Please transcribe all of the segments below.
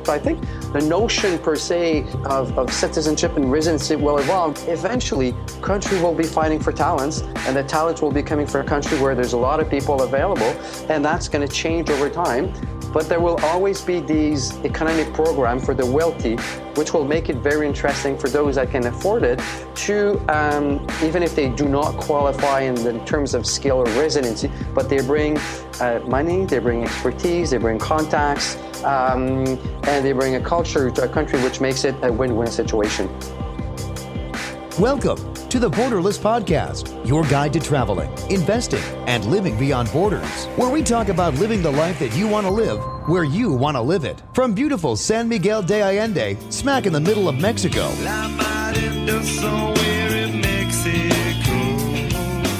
I think the notion per se of citizenship and residency will evolve. Eventually, country will be fighting for talents, and the talents will be coming from a country where there's a lot of people available, and that's going to change over time. But there will always be these economic programs for the wealthy, which will make it very interesting for those that can afford it to, even if they do not qualify in terms of skill or residency, but they bring money, they bring expertise, they bring contacts, and they bring a culture to a country which makes it a win-win situation. Welcome to the Borderless Podcast, your guide to traveling, investing, and living beyond borders, where we talk about living the life that you want to live, where you want to live it. From beautiful San Miguel de Allende, smack in the middle of Mexico,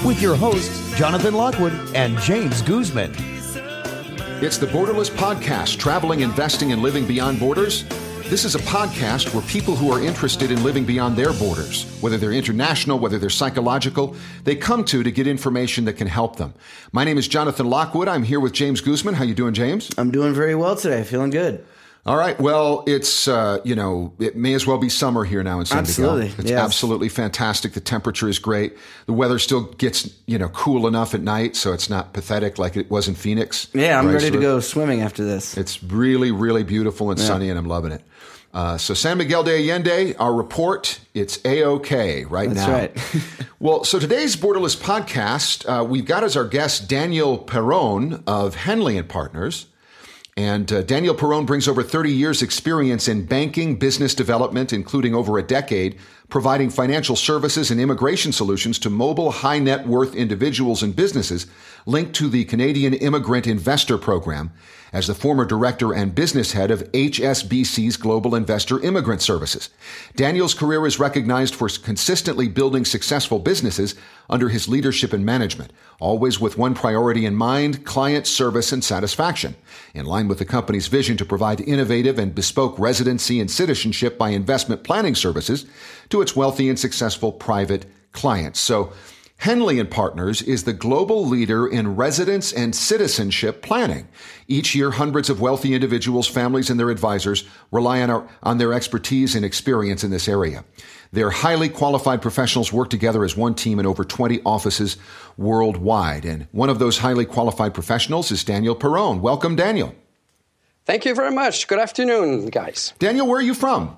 with your hosts, Jonathan Lockwood and James Guzman. It's the Borderless Podcast, traveling, investing, and living beyond borders. This is a podcast where people who are interested in living beyond their borders, whether they're international, whether they're psychological, they come to get information that can help them. My name is Jonathan Lockwood. I'm here with James Guzman. How you doing, James? I'm doing very well today. Feeling good. All right. Well, it's, it may as well be summer here now in San Miguel. Absolutely. It's absolutely fantastic. The temperature is great. The weather still gets, cool enough at night, so it's not pathetic like it was in Phoenix. Yeah, I'm ready to go swimming after this. It's really, really beautiful and sunny, and I'm loving it. So San Miguel de Allende, our report, it's A-OK right now. That's right. Well, so today's Borderless Podcast, we've got as our guest Daniel Perron of Henley Partners. And Daniel Perron brings over 30 years experience in banking, business development, including over a decade, providing financial services and immigration solutions to mobile high net worth individuals and businesses linked to the Canadian Immigrant Investor Program as the former director and business head of HSBC's Global Investor Immigrant Services. Daniel's career is recognized for consistently building successful businesses under his leadership and management, always with one priority in mind: client service and satisfaction, in line with the company's vision to provide innovative and bespoke residency and citizenship by investment planning services to its wealthy and successful private clients. So Henley Partners is the global leader in residence and citizenship planning. Each year, hundreds of wealthy individuals, families, and their advisors rely on their expertise and experience in this area. Their highly qualified professionals work together as one team in over 20 offices worldwide. And one of those highly qualified professionals is Daniel Perron. Welcome, Daniel. Thank you very much. Good afternoon, guys. Daniel, where are you from?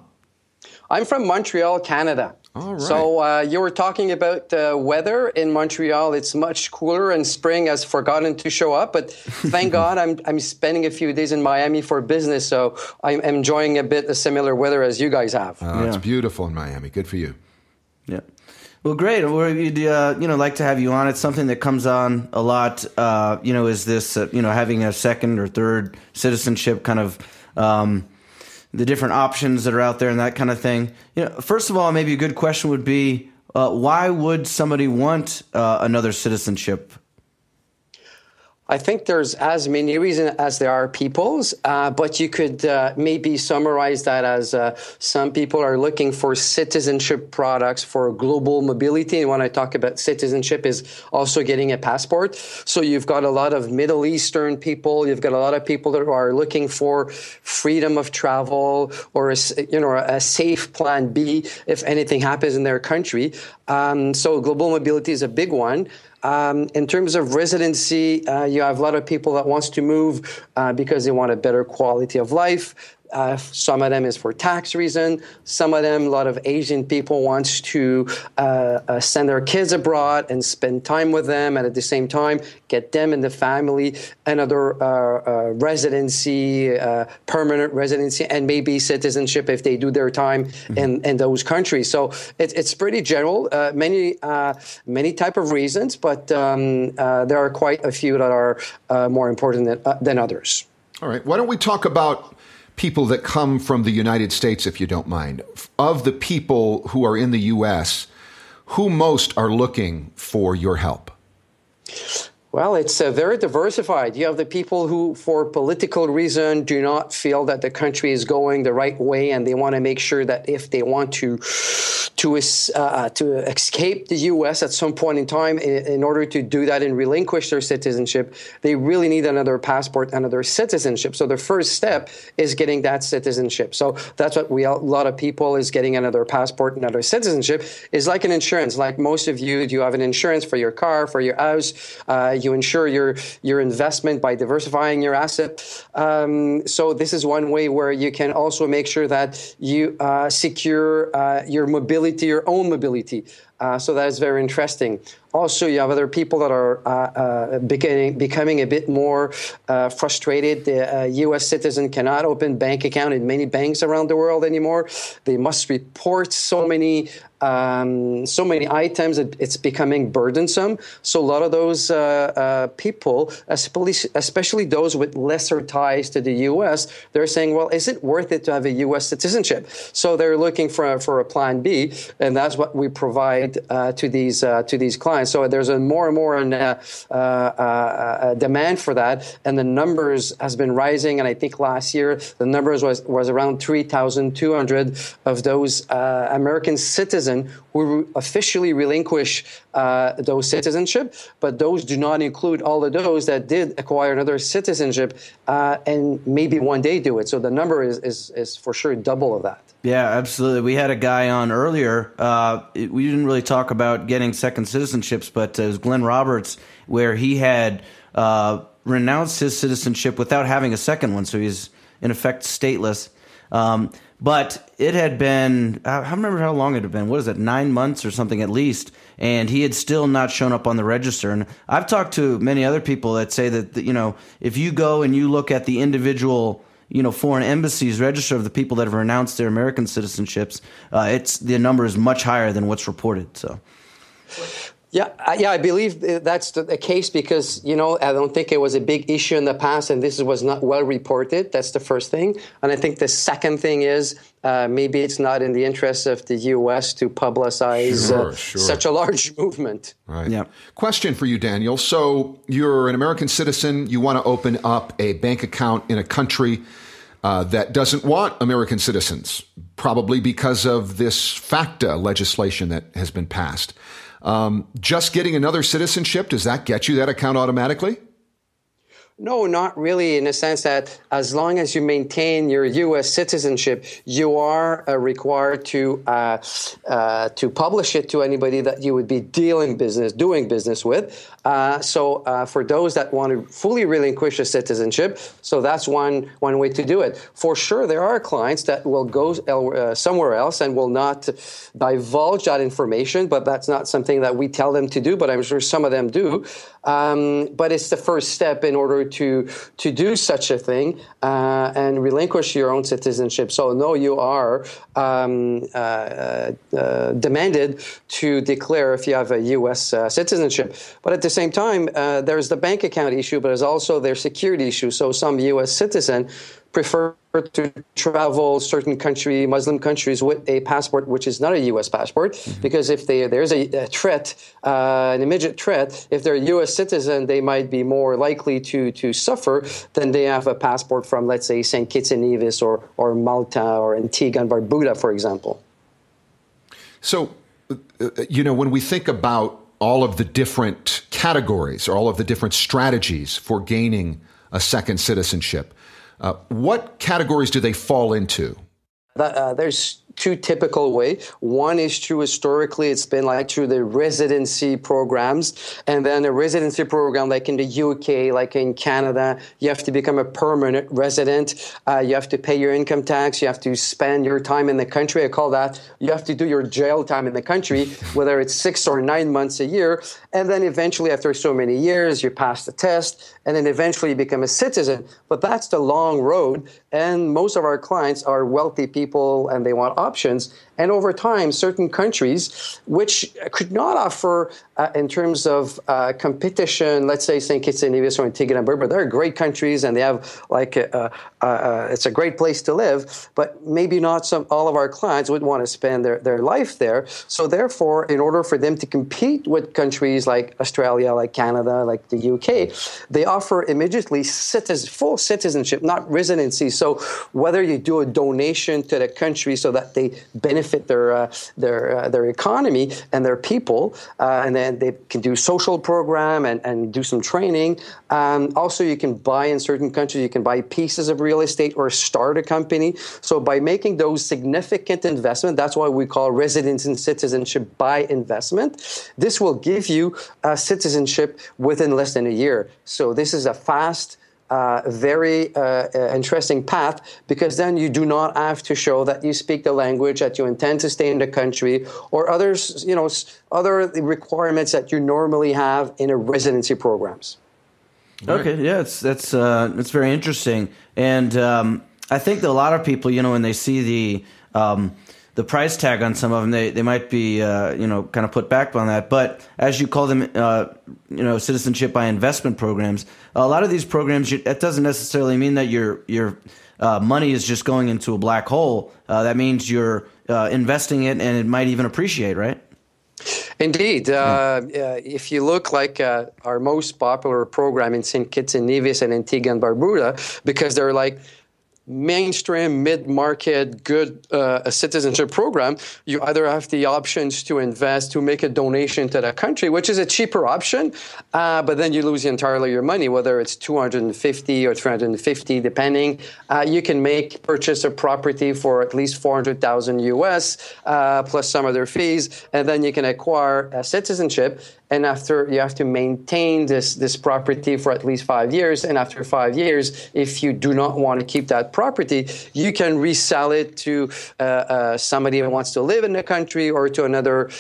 I'm from Montreal, Canada. All right. So you were talking about weather in Montreal. It's much cooler, and spring has forgotten to show up. But thank God I'm spending a few days in Miami for business, so I'm enjoying a bit of similar weather as you guys have. It's beautiful in Miami. Good for you. Yeah. Well, great. We'd like to have you on. It's something that comes on a lot. Is this having a second or third citizenship, kind of the different options that are out there and that kind of thing. First of all, maybe a good question would be, why would somebody want another citizenship? I think there's as many reasons as there are peoples, but you could maybe summarize that as some people are looking for citizenship products for global mobility. And when I talk about citizenship, is also getting a passport. So you've got a lot of Middle Eastern people. You've got a lot of people that are looking for freedom of travel or a safe plan B if anything happens in their country. So global mobility is a big one. In terms of residency, you have a lot of people that wants to move because they want a better quality of life. Some of them is for tax reason. Some of them, a lot of Asian people wants to send their kids abroad and spend time with them, and at the same time get them in the family another residency, permanent residency, and maybe citizenship if they do their time in those countries. So it's pretty general. Many type of reasons, but there are quite a few that are more important than others. All right. Why don't we talk about people that come from the United States, if you don't mind? Of the people who are in the U.S., who most are looking for your help? Well, it's very diversified. You have the people who, for political reason, do not feel that the country is going the right way, and they want to make sure that if they want to escape the U.S. at some point in time, in order to do that and relinquish their citizenship, they really need another passport, another citizenship. So the first step is getting that citizenship. So that's what a lot of people is getting another passport, another citizenship. Is like an insurance. Like most of you, you have an insurance for your car, for your house. You insure your investment by diversifying your asset. So this is one way where you can also make sure that you secure your mobility, your own mobility. So that is very interesting. Also, you have other people that are becoming a bit more frustrated. The U.S. citizen cannot open bank account in many banks around the world anymore. They must report so many items that it's becoming burdensome. So a lot of those people, especially those with lesser ties to the U.S., they're saying, well, is it worth it to have a U.S. citizenship? So they're looking for a plan B, and that's what we provide to these clients. So there's a more and more demand for that, and the numbers has been rising. And I think last year the numbers was around 3,200 of those American citizens who officially relinquish those citizenship, but those do not include all of those that did acquire another citizenship and maybe one day do it. So the number is for sure double of that. Yeah, absolutely. We had a guy on earlier. We didn't really talk about getting second citizenships, but it was Glenn Roberts, where he had renounced his citizenship without having a second one. So he's, in effect, stateless. But it had been, I remember how long it had been. What is it, 9 months or something at least? And he had still not shown up on the register. And I've talked to many other people that say that, if you go and you look at the individual foreign embassies register of the people that have renounced their American citizenships, the number is much higher than what's reported. So, yeah, I believe that's the case because I don't think it was a big issue in the past, and this was not well reported. That's the first thing, and I think the second thing is maybe it's not in the interest of the U.S. to publicize such a large movement. Right. Yeah. Question for you, Daniel. So you're an American citizen. You want to open up a bank account in a country that doesn't want American citizens, probably because of this FACTA legislation that has been passed. Just getting another citizenship, does that get you that account automatically? No, not really, in the sense that as long as you maintain your U.S. citizenship, you are required to publish it to anybody that you would be doing business with. So for those that want to fully relinquish a citizenship, so that's one way to do it. For sure, there are clients that will go somewhere else and will not divulge that information, but that's not something that we tell them to do, but I'm sure some of them do. But it's the first step in order to do such a thing and relinquish your own citizenship. So no, you are demanded to declare if you have a U.S. Citizenship. But at the same time, there's the bank account issue, but there's also their security issue. So some U.S. citizens prefer to travel certain Muslim countries with a passport which is not a U.S. passport, because if there's a threat, an immediate threat, if they're a U.S. citizen, they might be more likely to suffer than they have a passport from, let's say, St. Kitts and Nevis or Malta or Antigua and Barbuda, for example. So, when we think about all of the different categories or all of the different strategies for gaining a second citizenship, what categories do they fall into? There's two typical ways. One is true historically, it's been like through the residency programs. And then a residency program like in the UK, like in Canada, you have to become a permanent resident. You have to pay your income tax. You have to spend your time in the country. I call that, you have to do your jail time in the country, whether it's 6 or 9 months a year. And then eventually, after so many years, you pass the test, and then eventually you become a citizen. But that's the long road. And most of our clients are wealthy people, and they want options. And over time, certain countries, which could not offer in terms of competition, let's say St. Kitts and Nevis or Antigua and Barbuda, they're great countries and they have it's a great place to live, but maybe not all of our clients would want to spend their life there. So therefore, in order for them to compete with countries like Australia, like Canada, like the UK, they offer immediately full citizenship, not residency. So whether you do a donation to the country so that they benefit their economy and their people, and then they can do social program and do some training. Also, you can buy in certain countries, you can buy pieces of real estate or start a company. So by making those significant investments, that's why we call residence and citizenship by investment. This will give you citizenship within less than a year. So this is a fast, very interesting path, because then you do not have to show that you speak the language, that you intend to stay in the country, or others, other requirements that you normally have in a residency programs. Okay, yeah, that's very interesting, and I think that a lot of people, when they see the price tag on some of them, they might be kind of put back on that. But as you call them, citizenship by investment programs, a lot of these programs, that doesn't necessarily mean that your money is just going into a black hole. That means you're investing it, and it might even appreciate, right? Indeed. If you look like our most popular program in St. Kitts and Nevis and Antigua and Barbuda, because they're like mainstream, mid-market, good citizenship program, you either have the options to invest, to make a donation to that country, which is a cheaper option, but then you lose entirely your money, whether it's $250 or $350, depending. You can purchase a property for at least $400,000 US, plus some other fees, and then you can acquire a citizenship. And after, you have to maintain this property for at least 5 years. And after 5 years, if you do not want to keep that property, you can resell it to somebody who wants to live in the country, or to another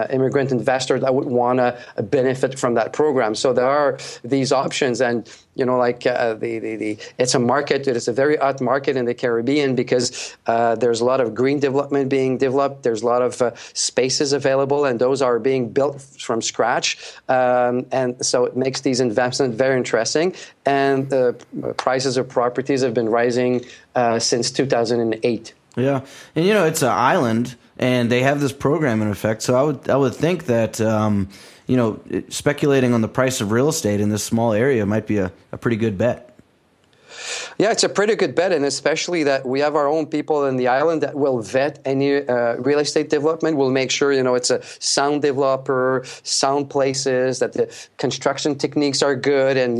immigrant investor that would want to benefit from that program. So there are these options, and it's a market. It is a very hot market in the Caribbean, because there's a lot of green development being developed. There's a lot of spaces available, and those are being built from scratch. And so it makes these investments very interesting. And the prices of properties have been rising since 2008. Yeah, and it's an island, and they have this program in effect. So I would think that speculating on the price of real estate in this small area might be a pretty good bet. Yeah, it's a pretty good bet, and especially that we have our own people in the island that will vet any real estate development. We'll make sure, it's a sound developer, sound places, that the construction techniques are good, and,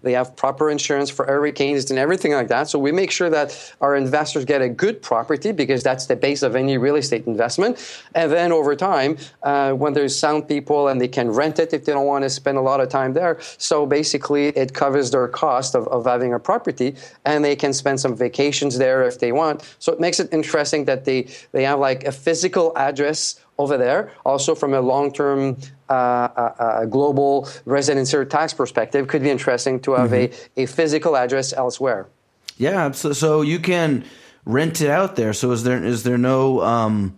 they have proper insurance for hurricanes and everything like that. So we make sure that our investors get a good property, because that's the base of any real estate investment. And then over time, when there's sound people, and they can rent it if they don't want to spend a lot of time there. So basically, it covers their cost of having a property, and they can spend some vacations there if they want. So it makes it interesting that they have like a physical address over there. Also, from a long-term global residency or tax perspective, could be interesting to have a physical address elsewhere. Yeah, so you can rent it out there. So is there no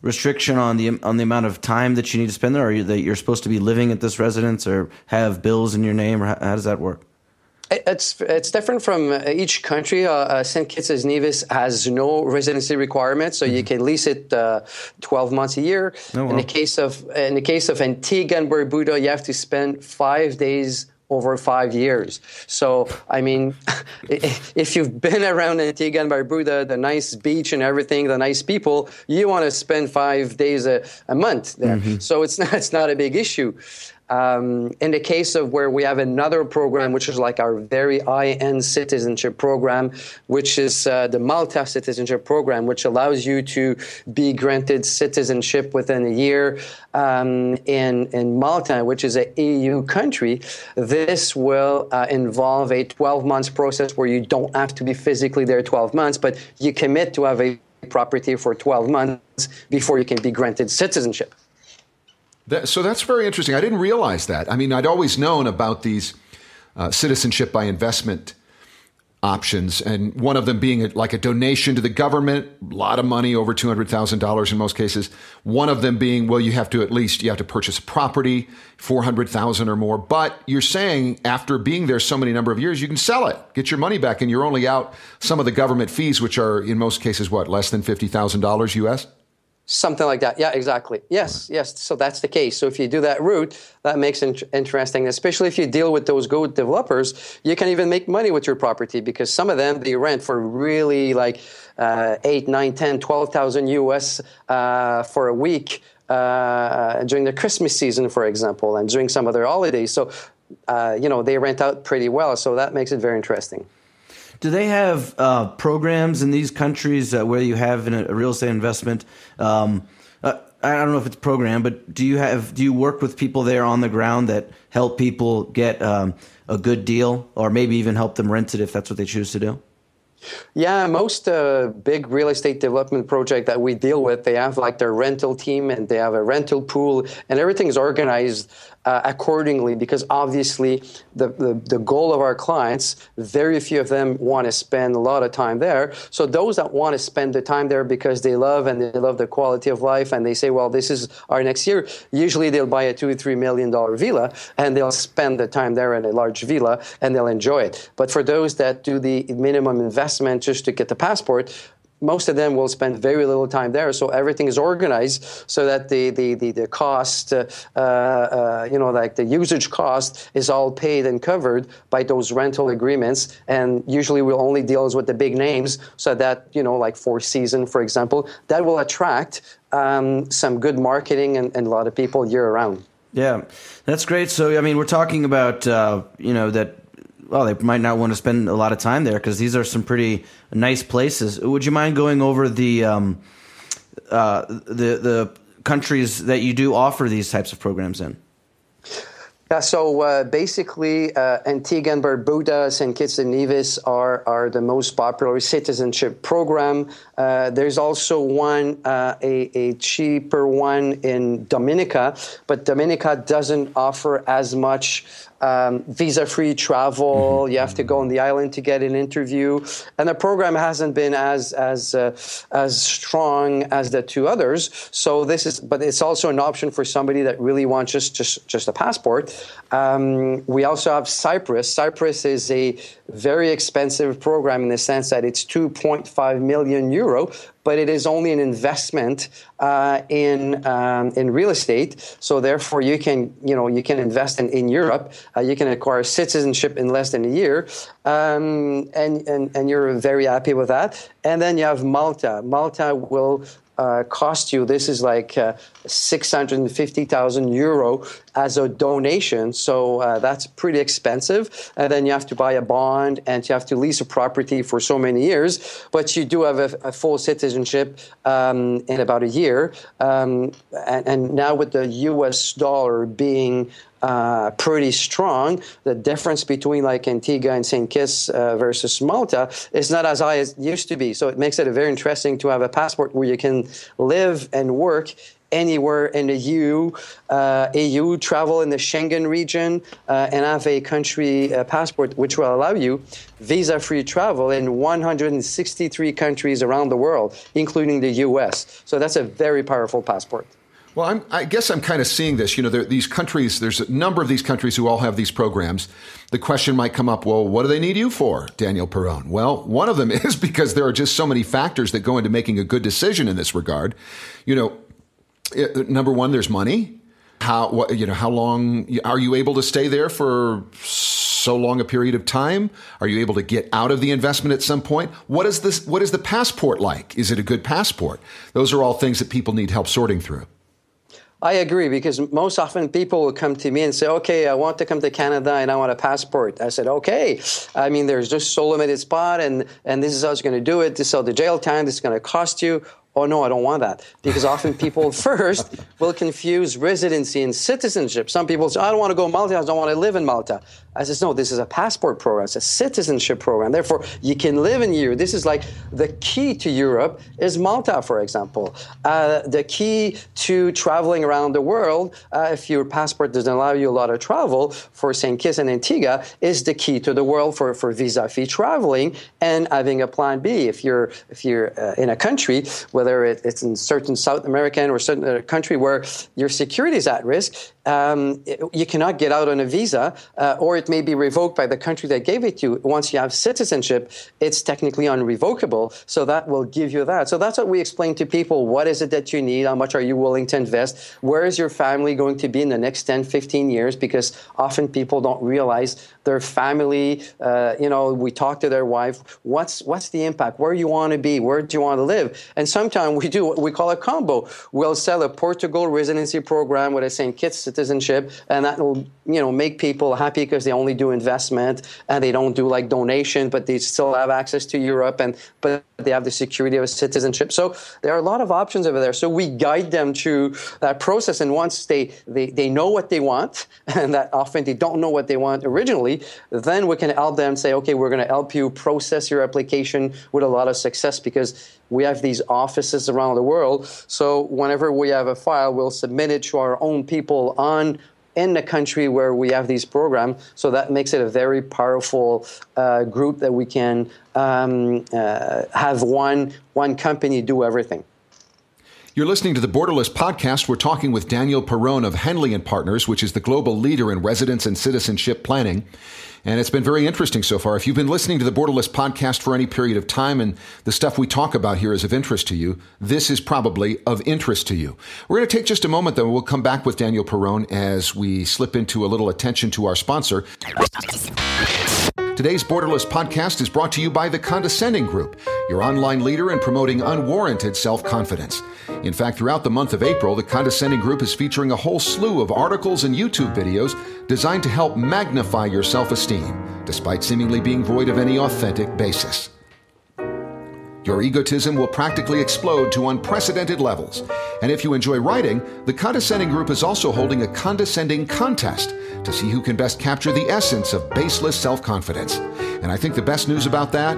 restriction on the amount of time that you need to spend there, or that you're supposed to be living at this residence or have bills in your name, or how does that work? It's different from each country. St. Kitts and Nevis has no residency requirements, so you can lease it 12 months a year. Oh, wow. In the case of Antigua and Barbuda, you have to spend 5 days over 5 years. So, I mean, if you've been around Antigua and Barbuda, the nice beach and everything, the nice people, you want to spend 5 days a month there. So it's not a big issue. In the case of where we have another program, which is like our very high-end citizenship program, which is the Malta Citizenship Program, which allows you to be granted citizenship within a year in Malta, which is an EU country. This will involve a 12-month process where you don't have to be physically there 12 months, but you commit to have a property for 12 months before you can be granted citizenship. So that's very interesting. I didn't realize that. I mean, I'd always known about these citizenship by investment options, and one of them being like a donation to the government, a lot of money, over $200,000 in most cases. One of them being, well, you have to purchase property, $400,000 or more. But you're saying after being there so many number of years, you can sell it, get your money back, and you're only out some of the government fees, which are in most cases, less than $50,000 US? Something like that. Yeah, exactly. Yes. So that's the case. So if you do that route, that makes it interesting, especially if you deal with those good developers. You can even make money with your property because some of them, they rent for really like 8, 9, 10, 12,000 US for a week during the Christmas season, for example, and during some of their holidays. So, they rent out pretty well. So that makes it very interesting. Do they have programs in these countries where you have a real estate investment? I don't know if it's a program, but do you work with people there on the ground that help people get a good deal, or maybe even help them rent it if that's what they choose to do? Yeah, most big real estate development project that we deal with, they have like their rental team and they have a rental pool, and everything is organized accordingly, because obviously the goal of our clients, very few of them want to spend a lot of time there. So those that want to spend the time there because they love the quality of life, and they say, well, this is our next year, usually they'll buy a $2 or $3 million villa and they'll spend the time there in a large villa and they'll enjoy it. But for those that do the minimum investment just to get the passport, most of them will spend very little time there. So everything is organized so that the cost, like the usage cost, is all paid and covered by those rental agreements. And usually we'll only deal with the big names, so that, like Four Seasons, for example, that will attract some good marketing and a lot of people year round. Yeah, that's great. So, we're talking about, that, well, they might not want to spend a lot of time there because these are some pretty nice places. Would you mind going over the countries that you do offer these types of programs in? Yeah, so basically, Antigua and Barbuda, St. Kitts and Nevis are the most popular citizenship program. There's also one, a cheaper one in Dominica, but Dominica doesn't offer as much visa-free travel. Mm-hmm. You have to go on the island to get an interview, and the program hasn't been as strong as the two others. So but it's also an option for somebody that really wants just a passport. We also have Cyprus. Cyprus is a very expensive program in the sense that it's 2.5 million euro, but it is only an investment in real estate. So therefore, you can invest in Europe. You can acquire citizenship in less than a year, and you're very happy with that. And then you have Malta. Malta will cost you, this is like 650,000 euro as a donation. So that's pretty expensive. And then you have to buy a bond and you have to lease a property for so many years. But you do have a full citizenship in about a year. And now with the US dollar being pretty strong, the difference between like Antigua and St. Kitts versus Malta is not as high as it used to be. So it makes it very interesting to have a passport where you can live and work anywhere in the EU, travel in the Schengen region, and have a country passport which will allow you visa-free travel in 163 countries around the world, including the US. So that's a very powerful passport. Well, I guess I'm kind of seeing this. These countries, there's a number of these countries who all have these programs. The question might come up, well, what do they need you for, Daniel Perron? Well, one of them is because there are just so many factors that go into making a good decision in this regard. Number one, there's money. How long are you able to stay there for so long a period of time? Are you able to get out of the investment at some point? What is the passport like? Is it a good passport? Those are all things that people need help sorting through. I agree, because most often people will come to me and say, okay, I want to come to Canada and I want a passport. I said, okay. There's just so limited spot and this is how it's going to do it. This is how the jail time, this is going to cost you. Oh, no, I don't want that. Because often people first will confuse residency and citizenship. Some people say, I don't want to go to Malta, I don't want to live in Malta. I says, no, this is a passport program. It's a citizenship program. Therefore, you can live in Europe. This is like the key to Europe is Malta, for example. The key to traveling around the world, if your passport doesn't allow you a lot of travel, for St. Kitts and Antigua, is the key to the world for visa-free traveling and having a plan B. If you're in a country, whether it's in certain South American or certain country where your security is at risk, you cannot get out on a visa, or it may be revoked by the country that gave it to you. Once you have citizenship, it's technically unrevocable, so that will give you that. So that's what we explain to people. What is it that you need? How much are you willing to invest? Where is your family going to be in the next 10, 15 years? Because often people don't realize their family, we talk to their wife, what's the impact? Where you want to be? Where do you want to live? And sometimes we do what we call a combo. We'll sell a Portugal residency program with a St. Kitts citizenship, and that will, make people happy because they only do investment and they don't do like donation, but they still have access to Europe, but they have the security of a citizenship. So there are a lot of options over there. So we guide them through that process. And once they know what they want, and that often they don't know what they want originally, then we can help them say, okay, we're going to help you process your application with a lot of success because we have these offices around the world. So whenever we have a file, we'll submit it to our own people in the country where we have these programs. So that makes it a very powerful group that we can have one company do everything. You're listening to the Borderless Podcast. We're talking with Daniel Perron of Henley Partners, which is the global leader in residence and citizenship planning. And it's been very interesting so far. If you've been listening to the Borderless Podcast for any period of time and the stuff we talk about here is of interest to you, this is probably of interest to you. We're going to take just a moment, though. We'll come back with Daniel Perron as we slip into a little attention to our sponsor. Today's Borderless Podcast is brought to you by The Condescending Group, your online leader in promoting unwarranted self-confidence. In fact, throughout the month of April, The Condescending Group is featuring a whole slew of articles and YouTube videos designed to help magnify your self-esteem, despite seemingly being void of any authentic basis. Your egotism will practically explode to unprecedented levels. And if you enjoy writing, The Condescending Group is also holding a condescending contest to see who can best capture the essence of baseless self-confidence. And I think the best news about that?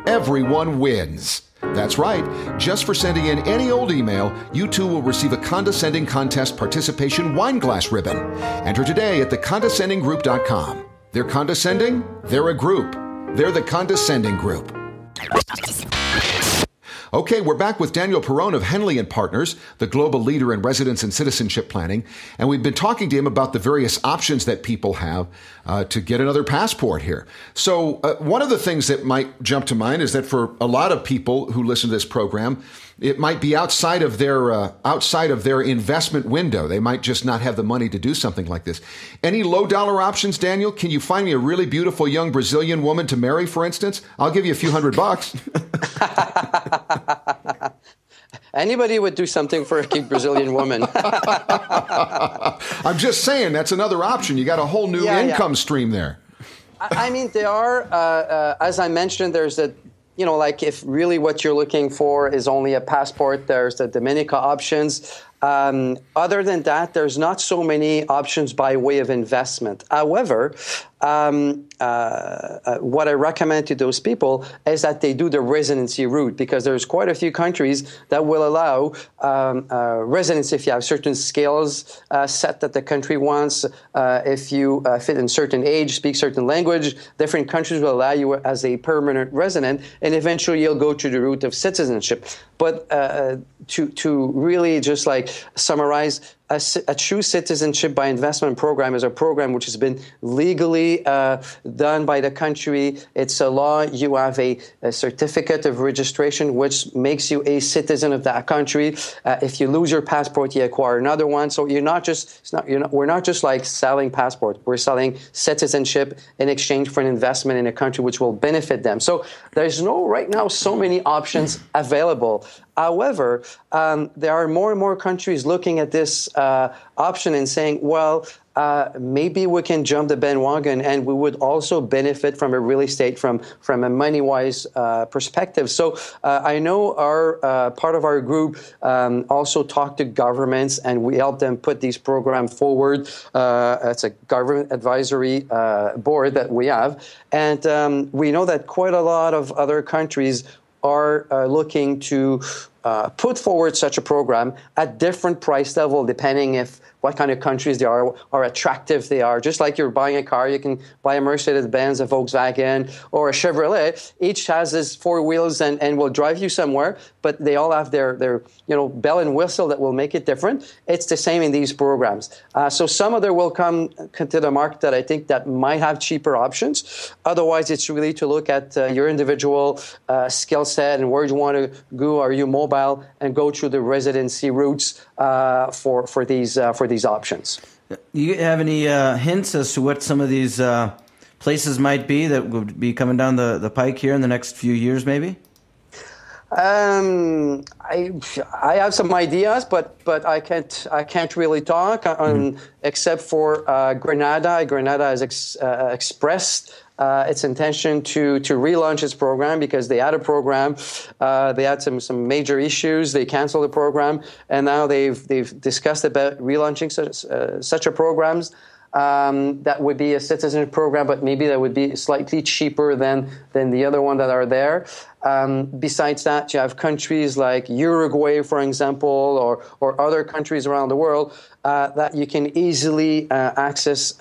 Everyone wins. That's right. Just for sending in any old email, you too will receive a Condescending Contest participation wine glass ribbon. Enter today at thecondescendinggroup.com. They're condescending, they're a group. They're the Condescending Group. Okay, we're back with Daniel Perron of Henley Partners, the global leader in residence and citizenship planning, and we've been talking to him about the various options that people have to get another passport here. So one of the things that might jump to mind is that for a lot of people who listen to this program, it might be outside of their investment window. They might just not have the money to do something like this. Any low dollar options, Daniel? Can you find me a really beautiful young Brazilian woman to marry, for instance? I'll give you a few $100. Anybody would do something for a cute Brazilian woman. I'm just saying that's another option. You got a whole new income stream there. I mean, there are, as I mentioned, there's a, like if really what you're looking for is only a passport, there's the Dominica options. Other than that, there's not so many options by way of investment. However, what I recommend to those people is that they do the residency route, because there's quite a few countries that will allow residency if you have certain skills set that the country wants. If you fit in certain age, speak certain language, different countries will allow you as a permanent resident, and eventually you'll go to the route of citizenship. But to really just like summarize, a true citizenship by investment program is a program which has been legally done by the country. It's a law. You have a certificate of registration which makes you a citizen of that country. If you lose your passport, you acquire another one. So we're not just like selling passport. We're selling citizenship in exchange for an investment in a country which will benefit them. So there's right now so many options available. However, there are more and more countries looking at this option and saying, well, maybe we can jump the bandwagon, and we would also benefit from a real estate from a money-wise perspective. So I know our part of our group also talked to governments, and we help them put these programs forward. It's a government advisory board that we have, and we know that quite a lot of other countries are looking to put forward such a program at different price level, depending if what kind of countries they are attractive they are. Just like you're buying a car, you can buy a Mercedes-Benz, a Volkswagen, or a Chevrolet. Each has its four wheels and will drive you somewhere, but they all have their bell and whistle that will make it different. It's the same in these programs. So some of them will come to the market that I think that might have cheaper options. Otherwise, it's really to look at your individual skill set and where you want to go. Are you mobile? And go through the residency routes for these options. You have any hints as to what some of these places might be that would be coming down the pike here in the next few years, maybe? I have some ideas, but I can't really talk except for Grenada. Grenada has expressed its intention to relaunch its program because they had a program. They had some major issues. They canceled the program, and now they've discussed about relaunching such a programs. That would be a citizenship program, but maybe that would be slightly cheaper than the other one that are there. Besides that, you have countries like Uruguay, for example, or other countries around the world that you can easily access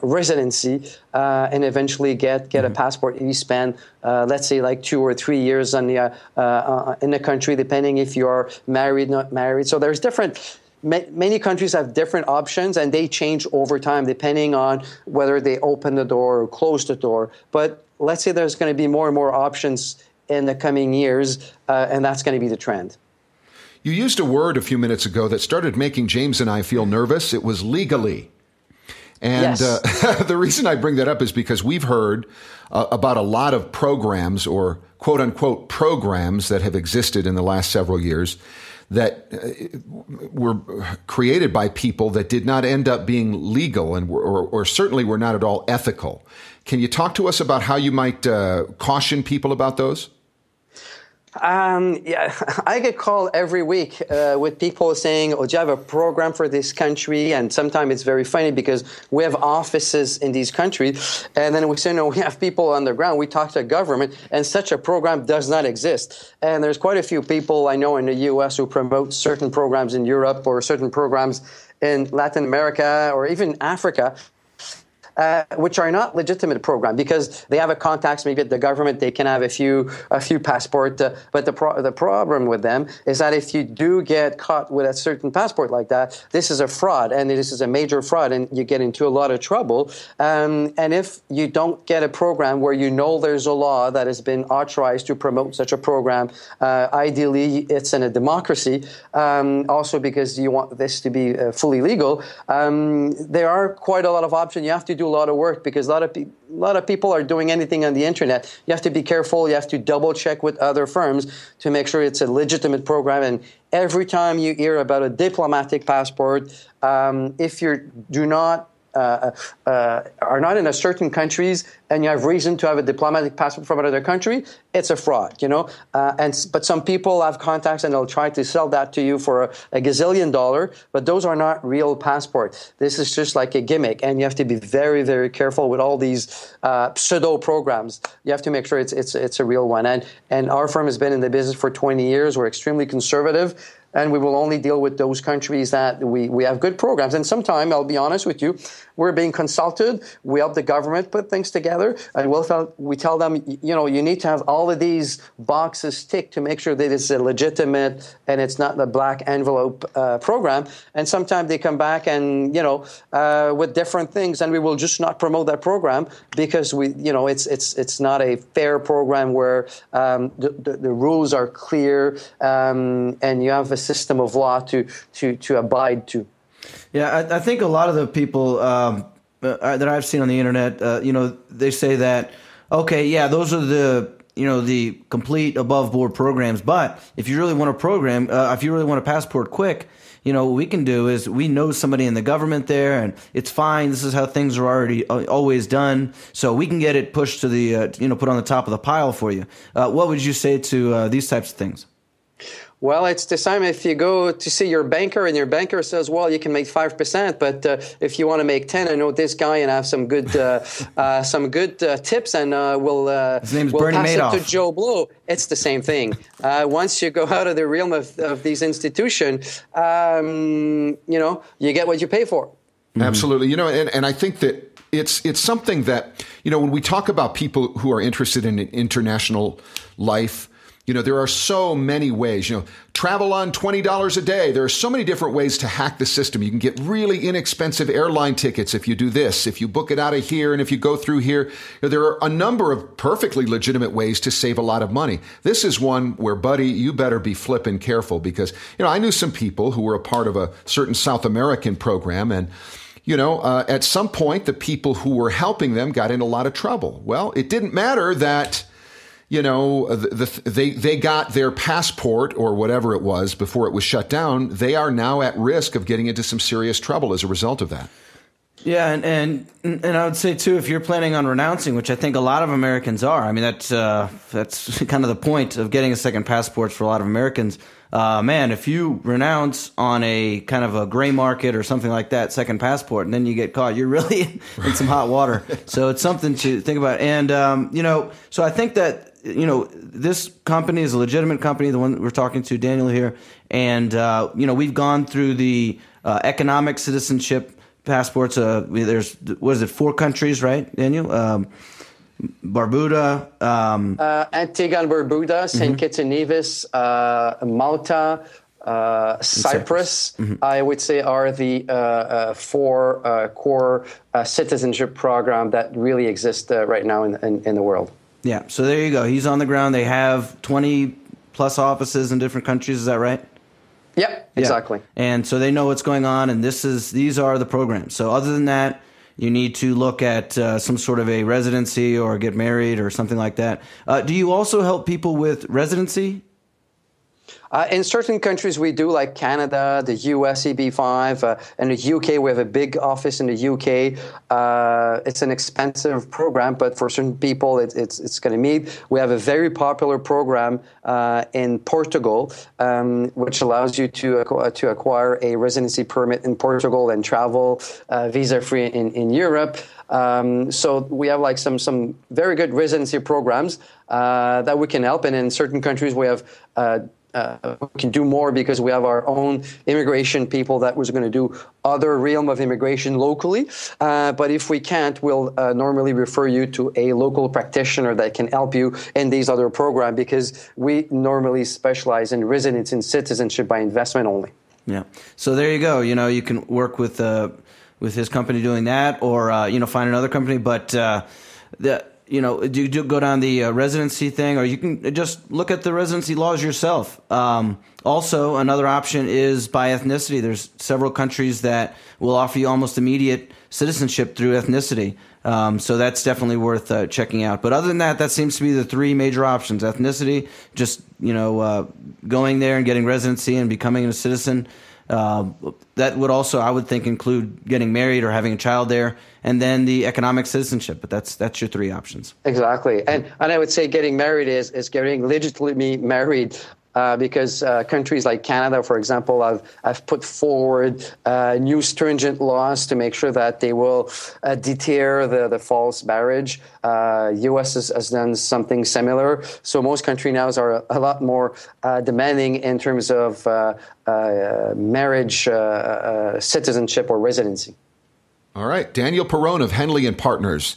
residency and eventually get a passport. You spend, let's say, like 2 or 3 years in the country, depending if you're married, not married. So there's different. Many countries have different options, and they change over time depending on whether they open the door or close the door. But let's say there's going to be more and more options in the coming years, and that's going to be the trend. You used a word a few minutes ago that started making James and I feel nervous. It was legally. And yes. The reason I bring that up is because we've heard about a lot of programs or quote unquote programs that have existed in the last several years that were created by people that did not end up being legal and or certainly were not at all ethical. Can you talk to us about how you might caution people about those? Yeah, I get called every week with people saying, "Oh, do you have a program for this country?" And sometimes it's very funny because we have offices in these countries, and then we say, "No, we have people on the ground." We talk to the government, and such a program does not exist. And there's quite a few people I know in the U.S. who promote certain programs in Europe or certain programs in Latin America or even Africa. Which are not legitimate program because they have a contacts maybe at the government. They can have a few passport, but the problem with them is that if you do get caught with a certain passport like that, this is a fraud, and this is a major fraud, and you get into a lot of trouble. And if you don't get a program where you know there's a law that has been authorized to promote such a program, ideally it's in a democracy. Also because you want this to be fully legal. There are quite a lot of options. You have to do a lot of work because a lot of people are doing anything on the internet. You have to be careful. You have to double check with other firms to make sure it's a legitimate program. And every time you hear about a diplomatic passport, if you do not are not in a certain countries and you have reason to have a diplomatic passport from another country, it's a fraud, but some people have contacts and they'll try to sell that to you for a gazillion $, but those are not real passports. This is just like a gimmick, and you have to be very, very careful with all these pseudo programs. You have to make sure it's a real one. And our firm has been in the business for 20 years. We're extremely conservative. And we will only deal with those countries that we have good programs. And sometimes, I'll be honest with you, we're being consulted. We help the government put things together. And we tell them, you need to have all of these boxes ticked to make sure that it's a legitimate and it's not the black envelope program. And sometimes they come back and, with different things, and we will just not promote that program because it's not a fair program where the rules are clear and you have a system of law to abide to. Yeah, I think a lot of the people that I've seen on the internet, they say that, okay, yeah, those are the the complete above board programs. But if you really want a program, if you really want a passport quick, what we can do is we know somebody in the government there, and it's fine. This is how things are already always done. So we can get it pushed to the, put on the top of the pile for you. What would you say to these types of things? Well, it's the same if you go to see your banker and your banker says, well, you can make 5%, but if you want to make 10, I know this guy and have some good tips, and we'll pass it to Joe Blow. It's the same thing. Once you go out of the realm of these institutions, you get what you pay for. Absolutely. And I think that it's something that, when we talk about people who are interested in international life, there are so many ways, travel on $20 a day. There are so many different ways to hack the system. You can get really inexpensive airline tickets if you do this, if you book it out of here, and if you go through here. There are a number of perfectly legitimate ways to save a lot of money. This is one where, buddy, you better be flipping careful because, I knew some people who were a part of a certain South American program, and at some point, the people who were helping them got in a lot of trouble. Well, it didn't matter that they got their passport or whatever it was before it was shut down. They are now at risk of getting into some serious trouble as a result of that. Yeah, and I would say too, if you're planning on renouncing, which I think a lot of Americans are, I mean that's kind of the point of getting a second passport for a lot of Americans. If you renounce on a kind of a gray market or something like that, second passport, and then you get caught, you're really in some hot water. So it's something to think about. And so I think that this company is a legitimate company, the one we're talking to, Daniel here, and we've gone through the economic citizenship passports. There's 4 countries, right, Daniel? Barbuda, Antigua and Barbuda, St. Kitts and Nevis, Malta, Cyprus, I would say, are the 4 core citizenship program that really exist right now in the world. Yeah, so there you go. He's on the ground. They have 20 plus offices in different countries. Is that right? Yeah, exactly. And so they know what's going on, and these are the programs. So other than that, you need to look at some sort of a residency or get married or something like that. Do you also help people with residency? In certain countries we do, like Canada, the US EB5, and the UK. We have a big office in the UK. It's an expensive program, but for certain people it's going to meet. We have a very popular program in Portugal, which allows you to acquire a residency permit in Portugal and travel visa-free in Europe. So we have like some very good residency programs that we can help. And in certain countries we have we can do more because we have our own immigration people that was going to do other realm of immigration locally. But if we can't, we'll normally refer you to a local practitioner that can help you in these other programs because we normally specialize in residence and citizenship by investment only. Yeah. So there you go. You can work with his company doing that, or find another company. But you do go down the residency thing, or you can just look at the residency laws yourself. Also, another option is by ethnicity. There's several countries that will offer you almost immediate citizenship through ethnicity. So that's definitely worth checking out. But other than that, that seems to be the 3 major options. Ethnicity, just going there and getting residency and becoming a citizen. That would also, I would think, include getting married or having a child there, and then the economic citizenship. But that's your 3 options. Exactly, and I would say getting married is getting legitimately married. Because countries like Canada, for example, have put forward new stringent laws to make sure that they will deter the false marriage. U.S. has done something similar. So most countries now are a lot more demanding in terms of marriage, citizenship, or residency. All right. Daniel Perron of Henley Partners.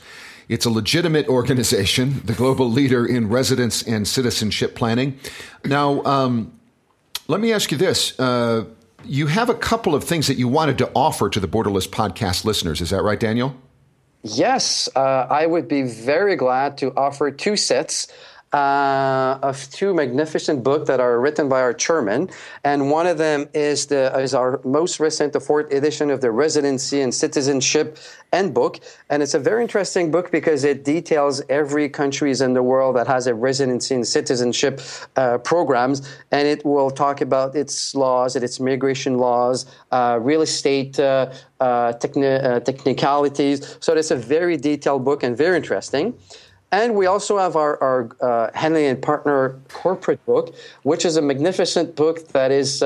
It's a legitimate organization, the global leader in residence and citizenship planning. Now, let me ask you this. You have a couple of things that you wanted to offer to the Borderless Podcast listeners. Is that right, Daniel? Yes. I would be very glad to offer 2 sets. of two magnificent books that are written by our chairman, and one of them is our most recent, the fourth edition of the Residency and Citizenship Handbook, and it's a very interesting book because it details every countries in the world that has a residency and citizenship programs, and it will talk about its laws, its immigration laws, real estate technicalities. So it's a very detailed book and very interesting. And we also have our Henley Partner corporate book, which is a magnificent book that is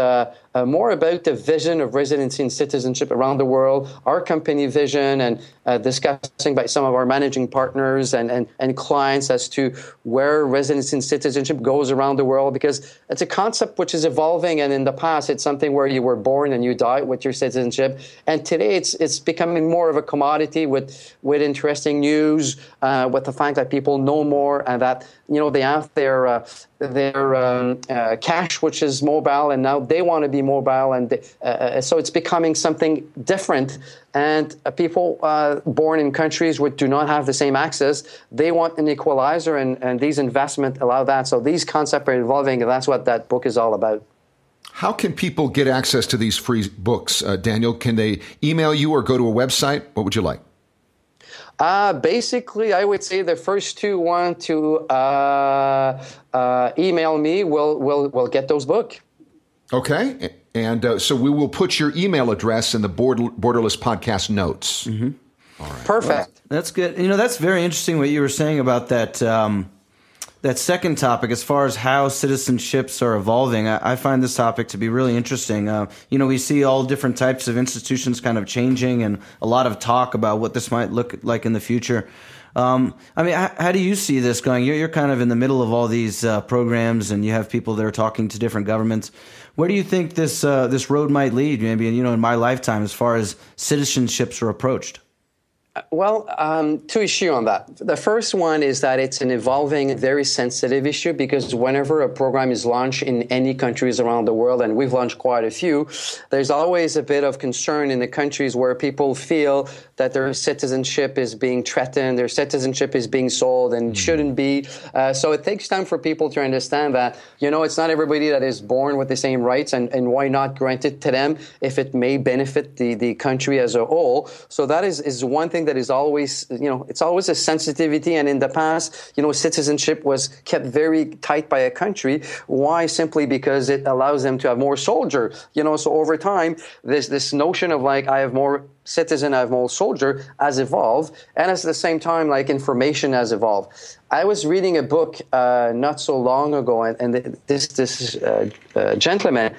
more about the vision of residency and citizenship around the world, our company vision, and discussing by some of our managing partners and clients as to where residency and citizenship goes around the world, because it's a concept which is evolving, and in the past it's something where you were born and you died with your citizenship, and today it's becoming more of a commodity with interesting news, with the fact that people know more and that they have their cash, which is mobile, and now they want to be mobile, and so it's becoming something different. And people born in countries which do not have the same access, they want an equalizer, and these investments allow that. So these concepts are evolving, and that's what that book is all about. How can people get access to these free books, Daniel? Can they email you or go to a website? What would you like? Basically, I would say the first two want to email me. We'll get those books. Okay. And so we will put your email address in the Borderless Podcast notes. Mm-hmm. All right. Perfect. Well, that's good. That's very interesting what you were saying about that that second topic as far as how citizenships are evolving. I find this topic to be really interesting. We see all different types of institutions kind of changing, and a lot of talk about what this might look like in the future. How do you see this going? You're kind of in the middle of all these programs, and you have people that are talking to different governments. Where do you think this road might lead? Maybe in my lifetime, as far as citizenships are approached. Well, two issues on that. The first one is that it's an evolving, very sensitive issue, because whenever a program is launched in any countries around the world, and we've launched quite a few, there's always a bit of concern in the countries where people feel that their citizenship is being threatened, their citizenship is being sold and shouldn't be. So it takes time for people to understand that, it's not everybody that is born with the same rights, and why not grant it to them if it may benefit the country as a whole. So that is one thing that is always, it's always a sensitivity. And in the past, citizenship was kept very tight by a country. Why? Simply because it allows them to have more soldiers. So over time, this notion of I have more citizen, I have more soldier has evolved. And at the same time, information has evolved. I was reading a book not so long ago, and this gentleman,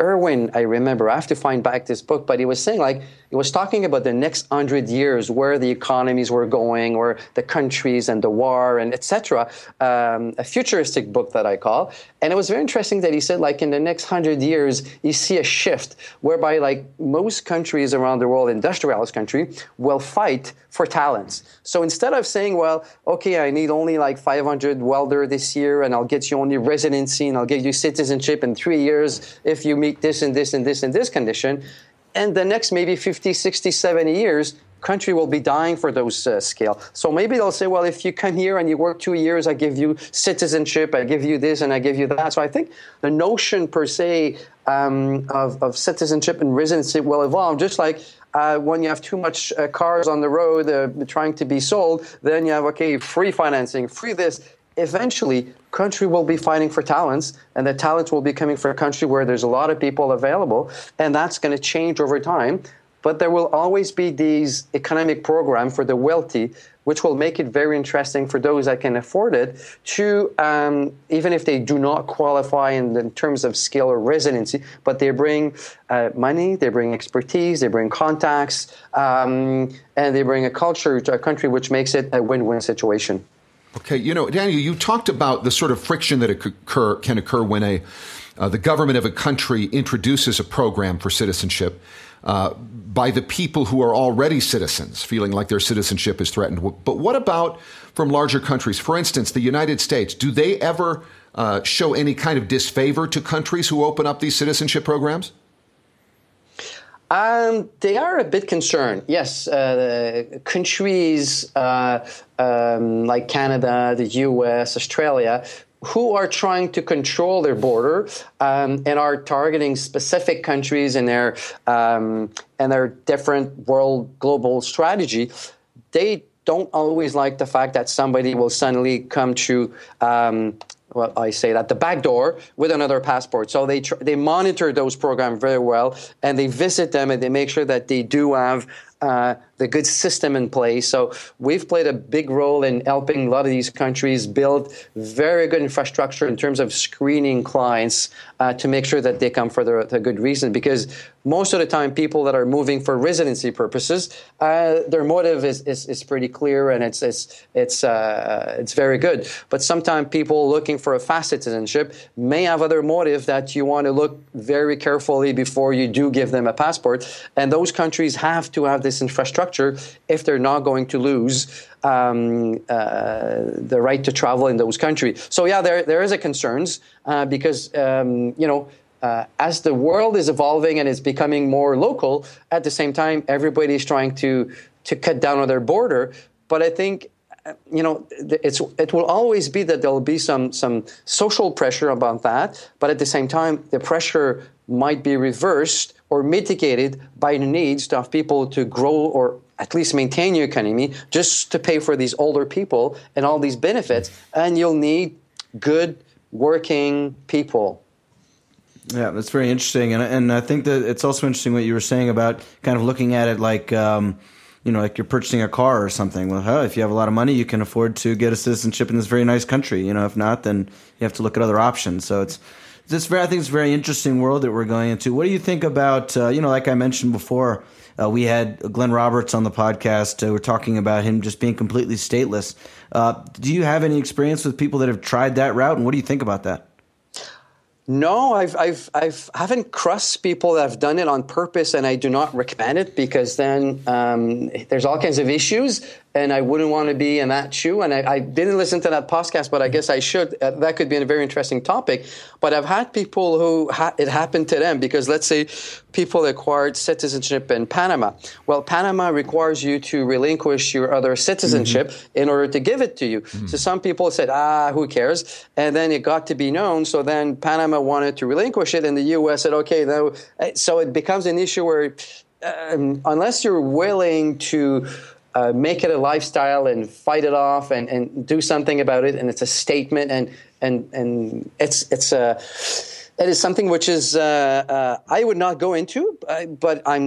Irwin, I remember. I have to find back this book, but he was saying he was talking about the next 100 years, where the economies were going, or the countries and the war and etc. A futuristic book that I call. And it was very interesting that he said, in the next 100 years, you see a shift whereby most countries around the world, industrialized country, will fight for talents. So instead of saying, well, okay, I need only 500 welder this year, and I'll get you only residency, and I'll give you citizenship in 3 years if you meet this and this and this and this condition. And the next maybe 50, 60, 70 years, country will be dying for those scale. So maybe they'll say, well, if you come here and you work 2 years, I give you citizenship, I give you this, and I give you that. So I think the notion per se of citizenship and residency will evolve, just like when you have too much cars on the road trying to be sold, then you have, free financing, free this. Eventually, country will be fighting for talents, and the talents will be coming for a country where there's a lot of people available, and that's going to change over time. But there will always be these economic programs for the wealthy, which will make it very interesting for those that can afford it to, even if they do not qualify in terms of skill or residency, but they bring money, they bring expertise, they bring contacts, and they bring a culture to a country, which makes it a win-win situation. Okay, Daniel, you talked about the sort of friction that can occur when the government of a country introduces a program for citizenship by the people who are already citizens, feeling like their citizenship is threatened. But what about from larger countries? For instance, the United States. Do they ever show any kind of disfavor to countries who open up these citizenship programs? They are a bit concerned. Yes, countries like Canada, the U.S., Australia, who are trying to control their border and are targeting specific countries in their different world global strategy, they don't always like the fact that somebody will suddenly come to the back door with another passport. So they monitor those programs very well, and they visit them, and they make sure that they do have the good system in place. So we've played a big role in helping a lot of these countries build very good infrastructure in terms of screening clients to make sure that they come for the good reason. Because most of the time, people that are moving for residency purposes, their motive is pretty clear, and it's very good. But sometimes people looking for a fast citizenship may have other motive that you want to look very carefully before you do give them a passport. And those countries have to have this infrastructure if they're not going to lose the right to travel in those countries. So yeah, there is a concerns because as the world is evolving and is becoming more local, at the same time everybody's trying to cut down on their border. But I think it will always be that there will be some social pressure about that. But at the same time, the pressure might be reversed or mitigated by the needs to have people to grow or at least maintain your economy just to pay for these older people and all these benefits. And you'll need good working people. Yeah, that's very interesting. And I think that it's also interesting what you were saying about kind of looking at it like, like you're purchasing a car or something. Well, if you have a lot of money, you can afford to get a citizenship in this very nice country. If not, then you have to look at other options. So I think it's a very interesting world that we're going into. What do you think about, like I mentioned before, we had Glenn Roberts on the podcast. We're talking about him just being completely stateless. Do you have any experience with people that have tried that route, and what do you think about that? No, I haven't crossed people that have done it on purpose, and I do not recommend it because then there's all kinds of issues, and I wouldn't want to be in that shoe. And I didn't listen to that podcast, but I guess I should. That could be a very interesting topic. But I've had people who it happened to them because, let's say, people acquired citizenship in Panama. Well, Panama requires you to relinquish your other citizenship in order to give it to you. So some people said, who cares? And then it got to be known. So then Panama wanted to relinquish it, and the U.S. said, okay, no. So it becomes an issue where unless you're willing to make it a lifestyle and fight it off and do something about it, and it's a statement, and it is something which is I would not go into, but I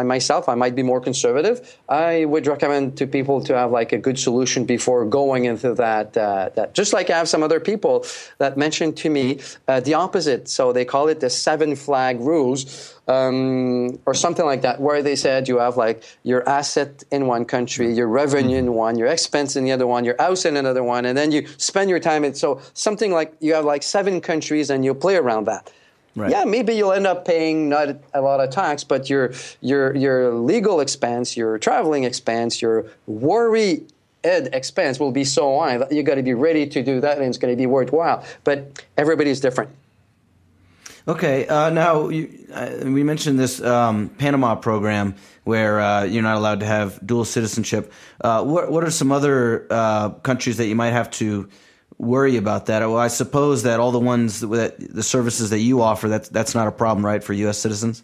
myself, I might be more conservative. I would recommend to people to have like a good solution before going into that. Just like I have some other people that mentioned to me the opposite. So they call it the 7 flag rules. Or something like that, where they said you have like your asset in one country, your revenue in one, your expense in the other one, your house in another one, and then you spend your time in. So something like you have like 7 countries and you play around that. Right. Yeah, maybe you'll end up paying not a lot of tax, but your legal expense, your traveling expense, your worry expense will be so high that you got to be ready to do that, and it's going to be worthwhile. But everybody's different. Okay. Now, we mentioned this Panama program where you're not allowed to have dual citizenship. What are some other countries that you might have to worry about that? Well, I suppose that all the ones the services that you offer, that's not a problem, right, for U.S. citizens?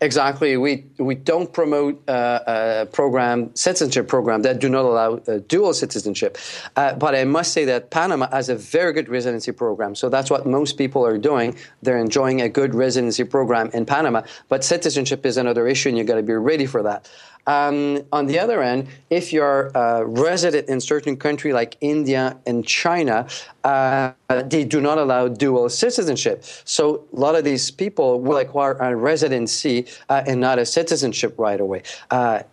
Exactly. We don't promote citizenship program that do not allow dual citizenship. But I must say that Panama has a very good residency program. So that's what most people are doing. They're enjoying a good residency program in Panama. But citizenship is another issue, and you got to be ready for that. On the other end, if you're a resident in certain country like India and China, they do not allow dual citizenship. So a lot of these people will acquire a residency and not a citizenship right away.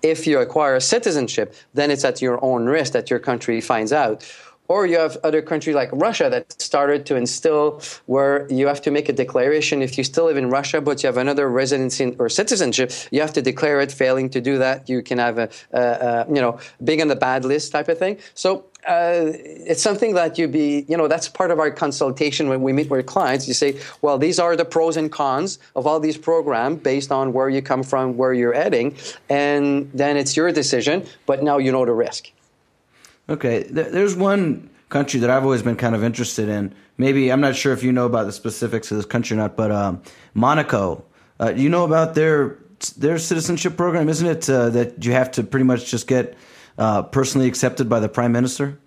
If you acquire a citizenship, then it's at your own risk that your country finds out. Or you have other countries like Russia that started to instill where you have to make a declaration. If you still live in Russia, but you have another residency or citizenship, you have to declare it. Failing to do that, you can have a being on the bad list type of thing. So it's something that that's part of our consultation when we meet with clients. You say, well, these are the pros and cons of all these programs based on where you come from, where you're heading, and then it's your decision, but now you know the risk. Okay. There's one country that I've always been kind of interested in. Maybe, I'm not sure if you know about the specifics of this country or not, but Monaco. Do you know about their citizenship program? Isn't it that you have to pretty much just get personally accepted by the prime minister?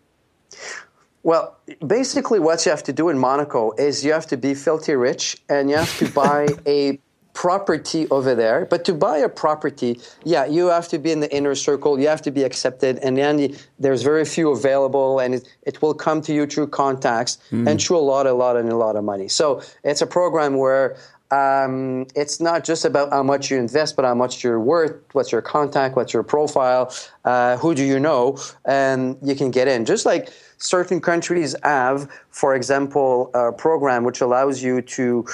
Well, basically what you have to do in Monaco is you have to be filthy rich and you have to buy a property over there. But to buy a property, you have to be in the inner circle. You have to be accepted. And then there's very few available, and it will come to you through contacts and through a lot of money. So it's a program where it's not just about how much you invest, but how much you're worth, what's your contact, what's your profile, who do you know, and you can get in. Just like certain countries have, for example, a program which allows you to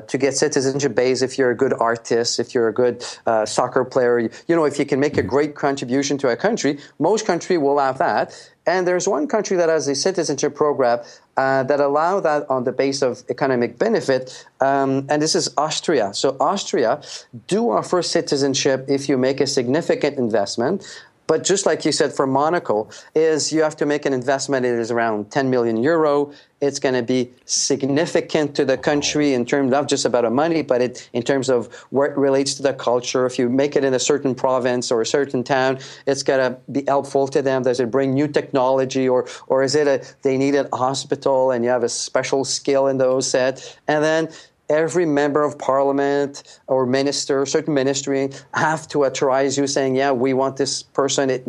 get citizenship base if you're a good artist, if you're a good soccer player. If you can make a great contribution to a country, most countries will have that. And there's one country that has a citizenship program that allow that on the base of economic benefit, and this is Austria. So Austria do offer citizenship if you make a significant investment. But just like you said for Monaco, is you have to make an investment. It is around 10 million euro. It's going to be significant to the country in terms of just about the money, but in terms of where it relates to the culture. If you make it in a certain province or a certain town, it's going to be helpful to them. Does it bring new technology, or is it they need a hospital and you have a special skill in those set? And then every member of parliament or minister, certain ministry, have to authorize you saying, we want this person, it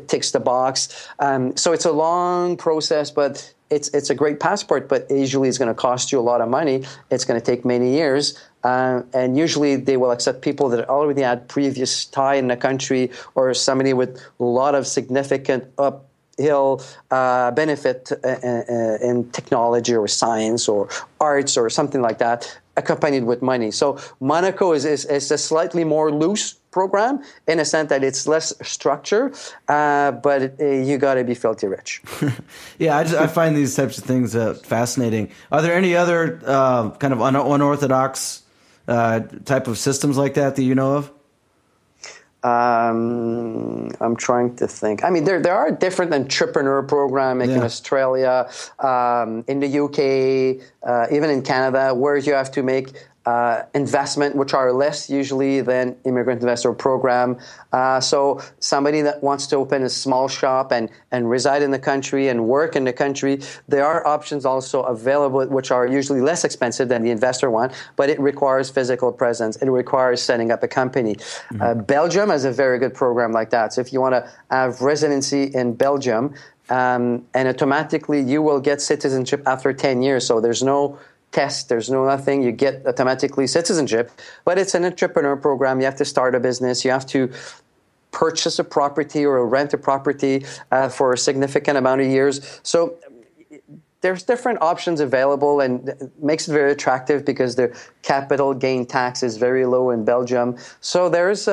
ticks the box. So it's a long process, but it's a great passport, but usually it's going to cost you a lot of money. It's going to take many years. And usually they will accept people that already had previous tie in the country, or somebody with a lot of significant uphill benefit in technology or science or arts or something like that, accompanied with money. So Monaco is a slightly more loose program in a sense that it's less structured, but you got to be filthy rich. I find these types of things fascinating. Are there any other kind of unorthodox type of systems like that you know of? I'm trying to think. I mean, there are different entrepreneur programs in Australia, in the UK, even in Canada, where you have to make investment, which are less usually than immigrant investor program. So somebody that wants to open a small shop and reside in the country and work in the country, there are options also available, which are usually less expensive than the investor one, but it requires physical presence. It requires setting up a company. Belgium has a very good program like that. So if you want to have residency in Belgium, and automatically you will get citizenship after 10 years. So there's no test, there's no nothing, you get automatically citizenship, but it's an entrepreneur program. You have to start a business, you have to purchase a property or rent a property for a significant amount of years. So there's different options available, and it makes it very attractive because the capital gain tax is very low in Belgium. So there's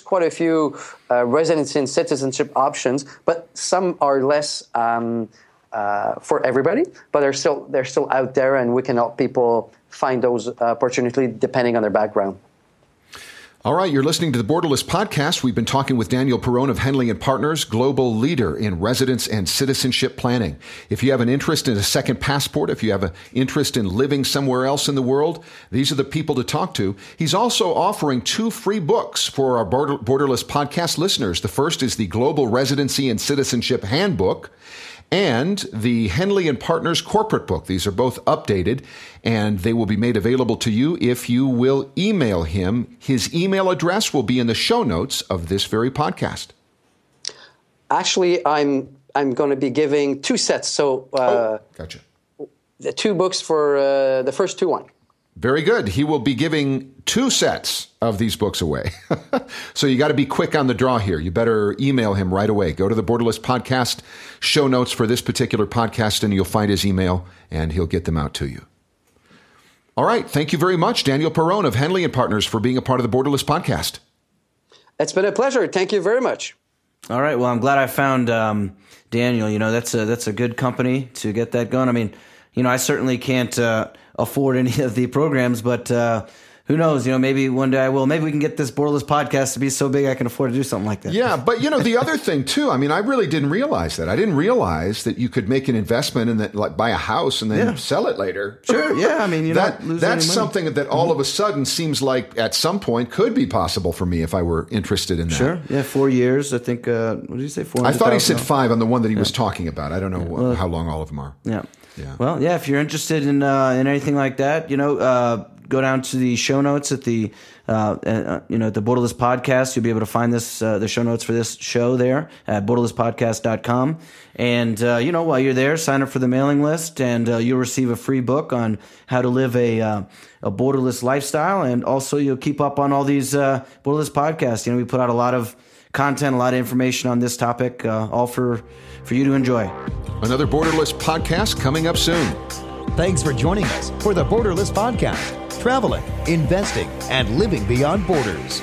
quite a few residency and citizenship options, but some are less for everybody, but they're still out there, and we can help people find those opportunities depending on their background. All right, you're listening to the Borderless Podcast. We've been talking with Daniel Perron of Henley Partners, global leader in residence and citizenship planning. If you have an interest in a second passport, if you have an interest in living somewhere else in the world, these are the people to talk to. He's also offering 2 free books for our Borderless Podcast listeners. The first is the Global Residency and Citizenship Handbook, and the Henley Partners Corporate Book. These are both updated, and they will be made available to you if you will email him. His email address will be in the show notes of this very podcast. Actually, I'm going to be giving 2 sets. So gotcha. The 2 books for the first 2 one. Very good. He will be giving 2 sets of these books away. So you got to be quick on the draw here. You better email him right away. Go to the Borderless Podcast show notes for this particular podcast, and you'll find his email, and he'll get them out to you. All right. Thank you very much, Daniel Perron of Henley Partners, for being a part of the Borderless Podcast. It's been a pleasure. Thank you very much. All right. Well, I'm glad I found Daniel. You know, that's a good company to get that going. I mean, you know, I certainly can't afford any of the programs, but who knows? You know, maybe one day I will. Maybe we can get this Borderless podcast to be so big I can afford to do something like that. Yeah, but you know, the other thing too, I mean, I really didn't realize that. I didn't realize that you could make an investment and then like buy a house and then sell it later. Sure. Yeah. I mean, that's something that all of a sudden seems like at some point could be possible for me if I were interested in that. Sure. Yeah. 4 years. I think, what did you say? 400,000? I thought he said 5 on the one that he was talking about. I don't know how long all of them are. Yeah. Yeah. Well, yeah, if you're interested in anything like that, you know, go down to the show notes at the the Borderless Podcast. You'll be able to find this the show notes for this show there at borderlesspodcast.com. And you know, while you're there, sign up for the mailing list, and you'll receive a free book on how to live a borderless lifestyle. And also, you'll keep up on all these Borderless podcasts. You know, we put out a lot of content, a lot of information on this topic, all for you to enjoy. Another Borderless podcast coming up soon. Thanks for joining us for the Borderless Podcast, traveling, investing, and living beyond borders.